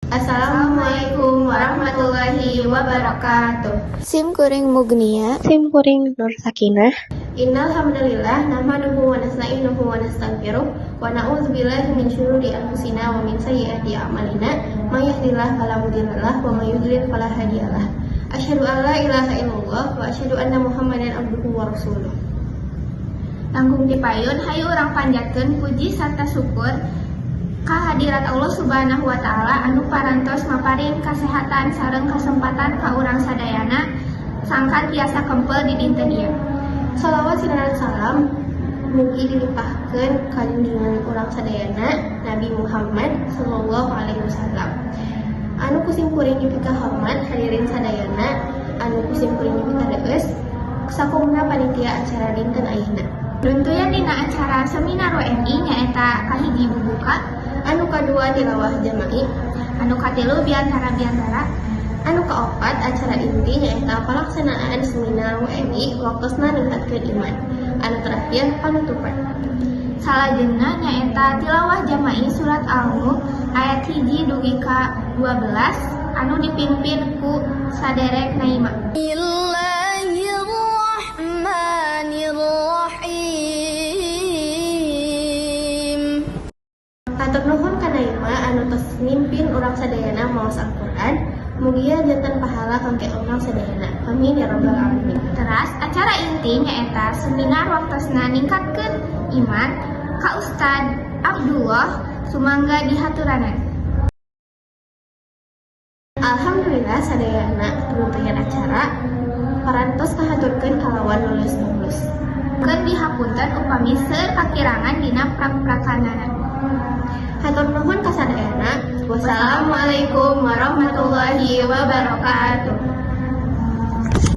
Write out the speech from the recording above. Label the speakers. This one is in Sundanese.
Speaker 1: Assalamualaikum warahmatullahi wabarakatuh.
Speaker 2: Sim kuring Mugnia.
Speaker 3: Sim kuring Nur Sakinah.
Speaker 1: Innal hamdalillah nahmaduhu wa nasta'inuhu wa nastaghfiruh wa na'udzubillahi min syururi anfusina wa min sayyiati a'malina may yahdihillahu fala mudhillalah wa may yudlil fala hadiyalah. Asyhadu an la ilaha illallah wa asyhadu anna Muhammadan abduhu wa rasuluh. Langkung dipayun hayu urang panjatkeun puji sarta syukur kahadirat Allah Subhanahu wa taala anu parantos maparing kasehatan sareng kasempatan ka urang sadayana sangkan tiasa kempel di dinten ieu. Shalawat dan salam mugi dilimpahkeun ka junjungan urang sadayana Nabi Muhammad sallallahu alaihi wasallam. Anu kusim kuring nyupika hormat hadirin sadayana, anu kusim kuring nyupika deus sakumna panitia acara dinten ayeuna. Runtuyan dina acara seminar WMI nyaeta kahiji bubuka, anu kadua tilawah jama'i, anu katilu biantara anu kaopat acara inti nyaeta pelaksanaan seminar WMI waktosna ningkatkeun iman, anu terakhir panutupan. Salajengna nyaeta tilawah jama'i surat Al-Mulk ayat 1 dugi ka 12 anu dipimpin ku saderek Naimah. Hatur nuhun ka Naimah anu tos mimpin urang sadayana maos Al-Qur'an, mugia janten pahala kangge urang sadayana. Amin ya rabbal alamin. Teras acara inti nyaeta seminar waktosna ningkatkeun iman ka Ustad Abdullah sumangga dihaturanan. Alhamdulillah sadayana runtuyan acara parantos kahaturkeun kalawan lulus. Keun dihapunten upami seueur kakirangan dina prak-prakanana. Hatur nuhun ka sadayana. Wassalamualaikum warahmatullahi wabarakatuh.